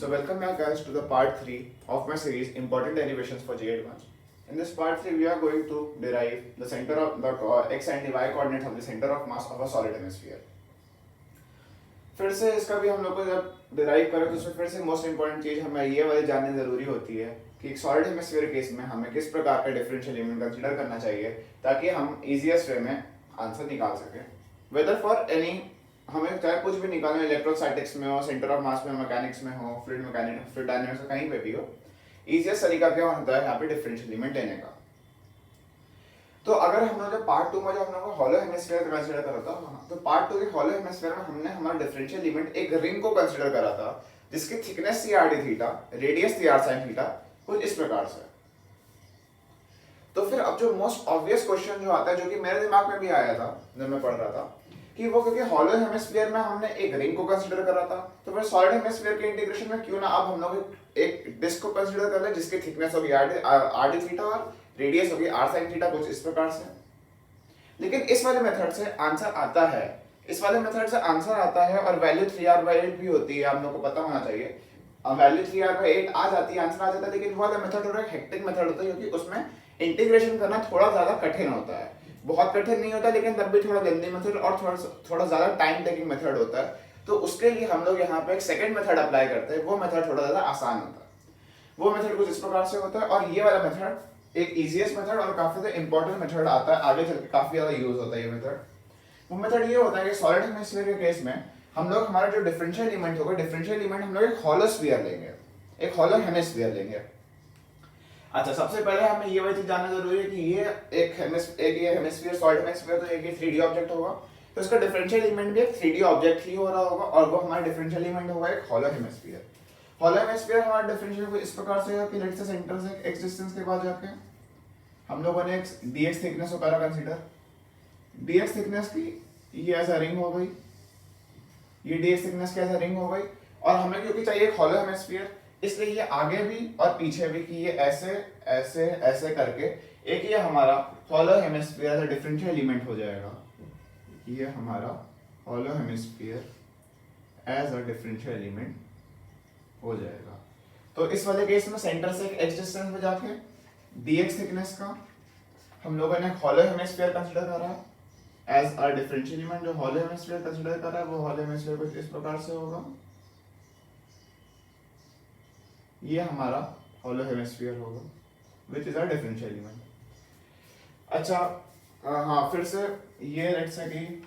So welcome back guys to the part 3 of my series Important Derivations for GA Advanced. In this part 3 we are going to derive the center of the x and the y coordinates of the center of mass of a solid hemisphere. फिर से इसका भी हम लोग को जब derive करें तो उसमें फिर से मोस्ट इंपॉर्टेंट चीज हमें ये वाली जाननी जरूरी होती है कि एक सॉलिड हेमिस्फीयर केस में हमें किस प्रकार का डिफरेंशियल एलिमेंट कंसीडर करना चाहिए ताकि हम इजीएस्ट वे में आंसर निकाल सकें वेदर फॉर एनी हमें चाहे कुछ भी निकालना इलेक्ट्रोस्टैटिक्स में हो सेंटर ऑफ मास में मैकेनिक्स में हो फ्लूइड मैकेनिक्स फ्लूइड डायनामिक्स कहीं पे भी हो इजीएस्ट तरीका क्या होता है यहाँ पे डिफरेंशियल एलिमेंट लेने का। तो अगर हम लोग पार्ट 2 में जो हम लोग हॉलो हेमिस्फीयर कंसीडर करा था तो पार्ट 2 के हॉलो हेमिस्फीयर में हमने हमारा डिफरेंशियल एलिमेंट एक रिंग को कंसीडर करा था जिसकी थिकनेस थी r d थीटा रेडियस थी r sin थीटा कुछ इस प्रकार से। तो फिर अब जो मोस्ट ऑब्वियस क्वेश्चन जो आता है जो कि मेरे दिमाग में भी आया था जब मैं पढ़ रहा था कि वो क्योंकि हॉलो हेमिस्फीयर में हमने एक रिंग को कंसीडर करा था तो फिर सॉलिड हेमिस्फीयर के इंटीग्रेशन में क्यों ना अब हम लोग एक डिस्क को कंसीडर कर ले जिसकी थिकनेस होगी r d थीटा और रेडियस होगी r sin थीटा कुछ इस प्रकार से। लेकिन इस वाले मेथड से आंसर आता है और वैल्यू 3r/8 भी होती है आप लोगों को पता होना चाहिए। वैल्यू 3r/8 आ जाती है आंसर आ जाता है लेकिन वो वाला मेथड थोड़ा हेक्टिक मेथड होता है क्योंकि उसमें इंटीग्रेशन करना थोड़ा ज्यादा कठिन होता है। बहुत कठिन नहीं होता लेकिन तब भी थोड़ा लेंथी मेथड और थोड़ा ज्यादा टाइम टेकिंग मेथड होता है। तो उसके लिए हम लोग यहाँ पे एक सेकंड मेथड अप्लाई करते हैं वो मेथड थोड़ा ज्यादा आसान होता है। वो मेथड कुछ इस प्रकार से होता है और ये वाला मेथड एक इजीएस्ट मेथड और काफी ज्यादा इंपॉर्टेंट मेथड आता है आगे चल के काफी ज्यादा यूज होता है ये मेथड। वो मेथड ये होता है कि सॉलिड हेमिस्फीयर के केस में हम लोग हमारा जो डिफरेंशियल एलिमेंट होगा डिफरेंशियल एलिमेंट हम लोग एक हॉलो स्फीयर लेंगे एक हॉलो हेमिस्फीयर लेंगे। अच्छा सबसे पहले हमें ये वही चीज जानना जरूरी है कि ये एक हेमिस्फीयर सॉलिड हेमिस्फीयर तो एक 3D ऑब्जेक्ट होगा तो इसका डिफरेंशियल एलिमेंट भी एक 3D ऑब्जेक्ट ही हो रहा होगा और वो हमारा डिफरेंशियल एलिमेंट होगा एक हॉलो हेमिस्फीयर। हॉलो हेमिस्फीयर हमारा डिफरेंशियल को इस प्रकार से है कि लेट्स से सेंटर से x डिस्टेंस के बाद जाके हम लोगों ने dx थिकनेस को करा कंसीडर। dx थिकनेस की ये ऐसा रिंग हो गई ये dx थिकनेस की ऐसा रिंग हो गई और हमें क्योंकि चाहिए एक हॉलो हेमिस्फीयर इसलिए ये आगे भी और पीछे भी कि ये ऐसे ऐसे ऐसे करके एक ये हमारा hollow hemisphere as a differential element हो जाएगा। ये हमारा hollow hemisphere as a differential element हो जाएगा। तो इस वाले केस में सेंटर से एक x डिस्टेंस पे जाके dx थिकनेस का हम लोगों ने हॉलो हेमिस्फीयर कंसीडर करा है एज अ डिफरेंशियल एलिमेंट। जो हॉलो हेमिस्फीयर कंसीडर करा है वो हॉलो हेमिस्फीयर कुछ इस प्रकार से होगा। ये हमारा हॉलो हेमिस्फीयर होगा which is a differential element. अच्छा हाँ फिर से ये लेट्स से कि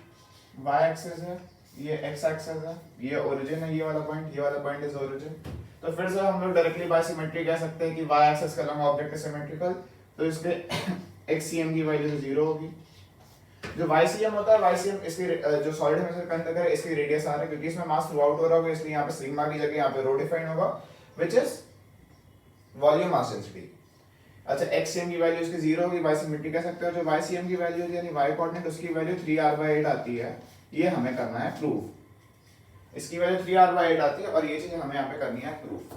y एक्सिस है ये x एक्सिस है ये ओरिजिन है ये वाला पॉइंट इज ओरिजिन। तो फिर से हम लोग डायरेक्टली बाय सिमेट्री कह सकते हैं कि y एक्सिस का लंब ऑब्जेक्ट है सिमेट्रिकल तो इसके xcm की वैल्यू 0 होगी। जो ycm होता है ycm इसकी जो सॉलिड हेमिस्फीयर के अंदर है इसकी रेडियस r है क्योंकि इसमें मास थ्रू आउट हो रहा होगा इसलिए यहाँ पे सिग्मा की जगह यहाँ पे रो डिफाइन होगा which is volume mass density. अच्छा xcm की वैल्यू इसकी 0 होगी y सिमेट्री कह सकते हो। जो ycm की वैल्यू यानी y कोऑर्डिनेट उसकी वैल्यू 3r/8 आती है ये हमें करना है प्रूफ। इसकी वैल्यू 3r/8 आती है और ये चीज हमें यहाँ पे करनी है प्रूफ।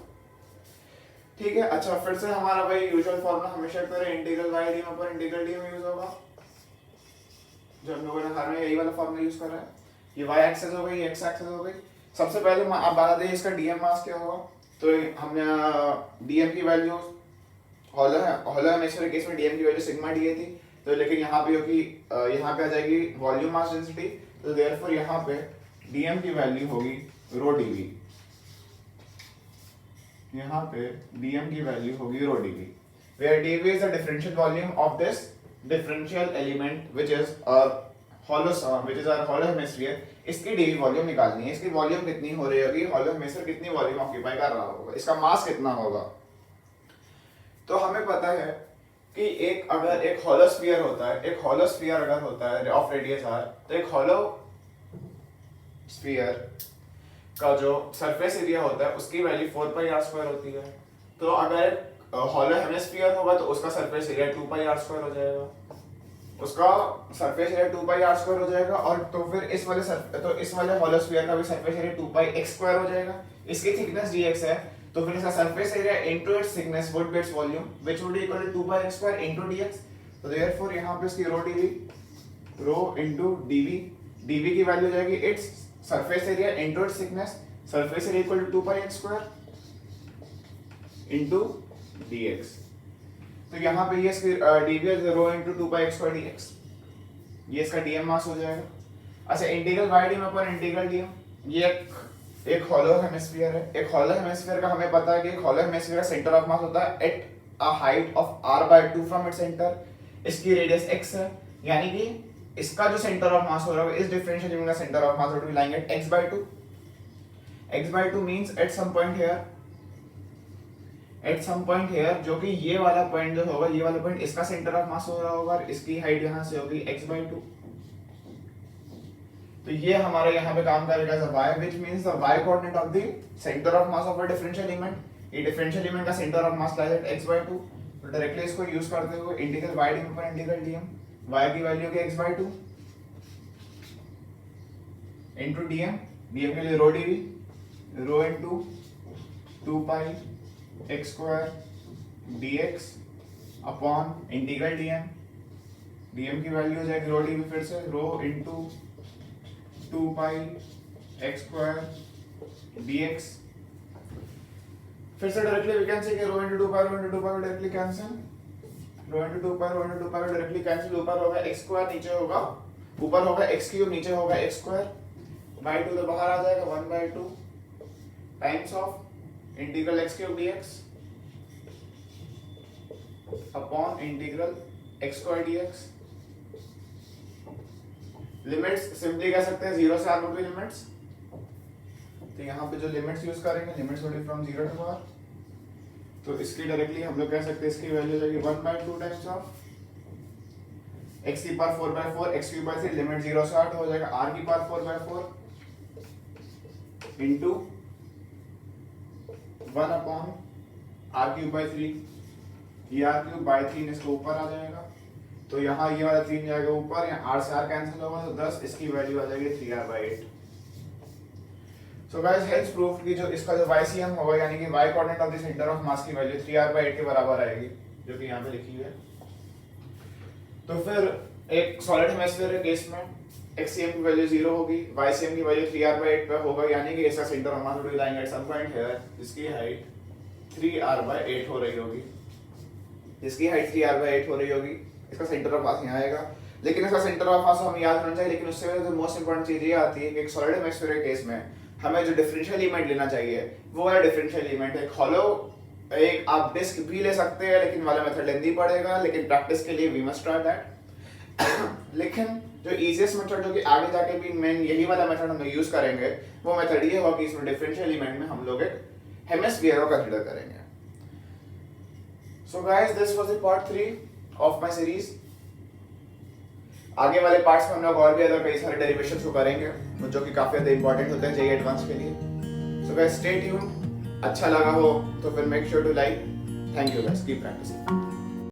ठीक है। अच्छा फिर से हमारा भाई यूजुअल फॉर्मूला हमेशा की तरह इंटीग्रल y d ऊपर इंटीग्रल d में यूज होगा जो हम लोगों ने हर में यही वाला फॉर्मूला यूज करा है। ये y एक्सिस हो गई x एक्सिस हो गई। सबसे पहले आप बता दें इसका dm मास क्या होगा तो हमने dm की वैल्यू हॉलो हेमिस्फीयर केस में dm की वैल्यू सिग्मा da थी तो लेकिन यहाँ पे होगी यहाँ पे आ जाएगी वॉल्यूम मास डेंसिटी तो देयरफॉर यहाँ पे dm की वैल्यू होगी रो dv। यहाँ पे dm की वैल्यू होगी रो dv where dv is the differential volume of this differential element which is our hollow hemisphere। इसकी dv वॉल्यूम निकालनी है। इसकी वॉल्यूम कितनी हो रही होगी हॉलो हेमिस्फीयर कितनी वॉल्यूम ऑक्यूपाई कर रहा होगा इसका मास कितना होगा। तो हमें पता है कि अगर एक हॉलो स्फीयर होता है एक हॉलो स्फीयर अगर होता है ऑफ रेडियस r तो एक हॉलो स्फीयर का जो सरफेस एरिया होता है उसकी वैल्यू 4πr² होती है। तो अगर हॉलो हेमिस्फीयर होगा तो उसका सरफेस एरिया 2πr² हो जाएगा उसका सरफेस एरिया 2πr² हो जाएगा और तो फिर इस वाले हॉलो स्फीयर का भी सरफेस एरिया 2πx² हो जाएगा। इसकी थिकनेस dx है तो फिर इसका surface area into its thickness would be its volume which would equal to 2πx² into dx। तो देयरफॉर यहां पे इसकी रो इनटू dv की वैल्यू हो जाएगी its surface area into its thickness surface area equal to 2πx² into d x. तो यहाँ पे ये dv rho into 2π x² dx, ये इसका dm मास हो जाएगा। अच्छा इंटीग्रल y dm अपन इंटीग्रल dm, ये एक हॉलो हेमिस्फीयर है। एक हॉलो हेमिस्फीयर का हमें पता है कि एक हॉलो हेमिस्फीयर का सेंटर ऑफ मास होता है at a height of r/2 from its centre. इसकी रेडियस x है, यानी कि इसका जो सेंटर ऑफ मास हो रहा है इस डिफरेंशियल इक्वेशन का centre of mass would be lying at x/2. x/2 means at some point here, जो कि ये वाला पॉइंट जो होगा, ये वाला पॉइंट इसका सेंटर ऑफ मास हो रहा होगा और इसकी हाइट यहाँ से होगी x/2। तो ये हमारा यहाँ पे काम करेगा as y, which means the y coordinate of the center of mass of a differential element। ये differential element का center of mass lies at x/2। तो डायरेक्टली इसको यूज करते हुए इंटीग्रल y dm पर इंटीग्रल dm, y की value की x/2 into dm, dm के लिए rho dv, rho into 2π x² dx upon integral dm, dm की वैल्यू हो जाएगी रो dv, फिर से रो इनटू 2π x² dx। फिर से डायरेक्टली वी कैन से कि रो इनटू 2π डायरेक्टली कैंसिल, रो इनटू 2π डायरेक्टली कैंसिल। ऊपर होगा x², नीचे होगा, ऊपर होगा x³, नीचे होगा x², बाय 2 तो बाहर आ जाएगा 1/2 times of integral x³ dx upon integral x² dx। Limits simply कह सकते हैं 0 से r की लिमिट्स। तो यहाँ पे जो लिमिट्स यूज करेंगे, लिमिट्स होगी फ्रॉम 0 to r, तो इसकी डायरेक्टली हम लोग कह सकते हैं इसकी वैल्यू जाएगी 1/2 टाइम्स ऑफ x की पावर 4/4, x³ लिमिट 0 से r हो जाएगा r की पावर 4/4 इनटू 1 अपॉन r³/3। ये r³/3 इसको ऊपर आ जाएगा, तो यहाँ ये वाला 3 जाएगा ऊपर, यहाँ r से r कैंसिल होगा तो 10, इसकी वैल्यू आ जाएगी 3r/8। So guys hence proof कि जो इसका जो YCM होगा, यानी कि y coordinate of the centre of मास की वैल्यू 3r/8 के बराबर आएगी, जो कि यहाँ पे लिखी हुई है। तो फिर एक सॉलिड हेमिस्फीयर के केस में XCM की वैल्यू 0 होगी, YCM की वैल्यू 3r/8 पे होगा, यानी कि इसका centre of mass will lying at some point here, इसकी हाइट 3r/8 हो रही होगी, इसकी हाइट 3r/8 हो रही होगी, इसका सेंटर ऑफ मास यहाँ आएगा। लेकिन इसका सेंटर ऑफ मास हमें याद रखना चाहिए, लेकिन उससे पहले जो मोस्ट इंपोर्टेंट चीज ये आती है कि एक सॉलिड हेमिस्फीयर के केस में हमें जो डिफरेंशियल एलिमेंट लेना चाहिए वो वाला डिफरेंशियल एलिमेंट है हॉलो। एक आप डिस्क भी ले सकते हैं, लेकिन वाला मेथड लेंदी पड़ेगा, लेकिन प्रैक्टिस के लिए वी मस्ट ट्राई दैट। लेकिन जो इजीएस्ट मेथड, जो कि आगे जाके भी मेन यही वाला मेथड हम यूज करेंगे, वो मेथड ये होगा कि इसमें डिफरेंशियल एलिमेंट में हम लोग एक हेमिस्फीयर को कंसीडर करेंगे। So guys this was the part 3 of my series. आगे वाले पार्ट्स में हम लोग और भी अदर कई सारे डेरिवेशंस को करेंगे, जो कि काफी ज्यादा इंपॉर्टेंट होते हैं जेईई एडवांस के लिए। So guys stay tuned. अच्छा लगा हो तो फिर make sure to like. Thank you guys, keep practising.